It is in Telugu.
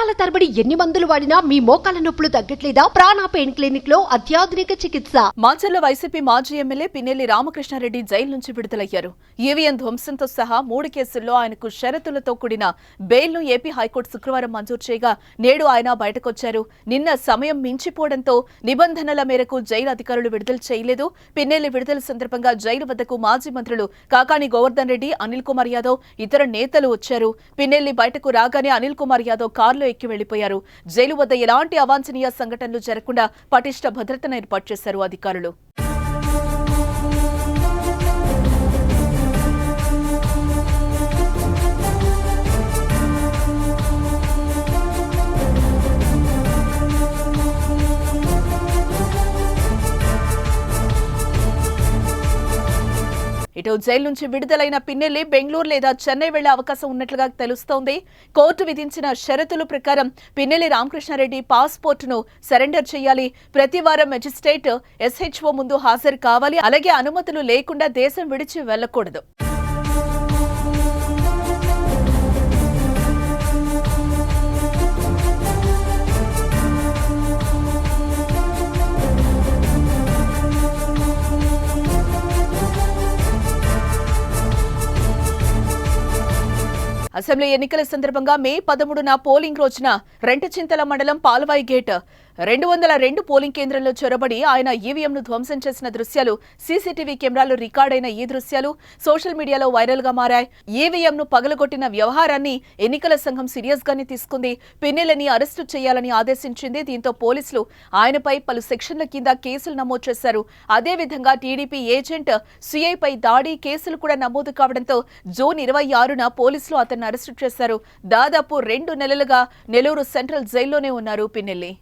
నెలల తరబడి ఎన్ని మందులు వాడినా మీ మోకాల నొప్పులు తగ్గట్లేదా? ప్రాణ పెయిన్ క్లినిక్ లో అత్యాధునిక చికిత్స. మాచర్ల వైసీపీ మాజీ ఎమ్మెల్యే పిన్నెల్లి రామకృష్ణారెడ్డి జైలు నుంచి విడుదలయ్యారు. ఈవీఎం ధ్వంసంతో సహా 3 కేసుల్లో ఆయనకు షరతులతో కూడిన బెయిల్ను ఏపీ హైకోర్టు శుక్రవారం మంజూరు చేయగా నేడు ఆయన బయటకొచ్చారు. నిన్న సమయం మించిపోవడంతో నిబంధనల మేరకు జైలు అధికారులు విడుదల చేయలేదు. పిన్నెల్లి విడుదల సందర్భంగా జైలు వద్దకు మాజీ మంత్రులు కాకాని గోవర్ధన్ రెడ్డి, అనిల్ కుమార్ యాదవ్, ఇతర నేతలు వచ్చారు. పిన్నెల్లి బయటకు రాగానే అనిల్ కుమార్ యాదవ్ కారులో ఎక్కి వెళ్లిపోయారు. జైలు వద్ద ఎలాంటి అవాంఛనీయ సంఘటనలు జరగకుండా పటిష్ట భద్రతను ఏర్పాటు చేశారు అధికారులు. ఇటు జైలు నుంచి విడుదలైన పిన్నెల్లి బెంగళూరు లేదా చెన్నై వెళ్లే అవకాశం ఉన్నట్లుగా తెలుస్తోంది. కోర్టు విధించిన షరతుల ప్రకారం పిన్నెల్లి రామకృష్ణారెడ్డి పాస్పోర్టును సరెండర్ చేయాలి. ప్రతి వారం మెజిస్ట్రేట్ SHO ముందు హాజరు కావాలి. అలాగే అనుమతులు లేకుండా దేశం విడిచి వెళ్లకూడదు. అసెంబ్లీ ఎన్నికల సందర్భంగా మే 13న పోలింగ్ రోజున రెంటచింతల మండలం పాల్వాయి గేట్ 202 పోలింగ్ కేంద్రంలో చొరబడి ఆయన ఈవీఎంను ధ్వంసం చేసిన దృశ్యాలు సీసీటీవీ కెమెరాలో రికార్డైన ఈ దృశ్యాలు సోషల్ మీడియాలో వైరల్ గా మారాయి. ఈవీఎంను పగలగొట్టిన వ్యవహారాన్ని ఎన్నికల సంఘం సీరియస్ గానే తీసుకుంది. పిన్నెల్లిని అరెస్టు చేయాలని ఆదేశించింది. దీంతో పోలీసులు ఆయనపై పలు సెక్షన్ల కింద కేసులు నమోదు చేశారు. అదేవిధంగా టీడీపీ ఏజెంట్ సిఐపై దాడి కేసులు కూడా నమోదు కావడంతో జూన్ 26న పోలీసులు అతన్ని అరెస్టు చేశారు. దాదాపు 2 నెలలుగా నెల్లూరు సెంట్రల్ జైల్లోనే ఉన్నారు పిన్నెల్లి.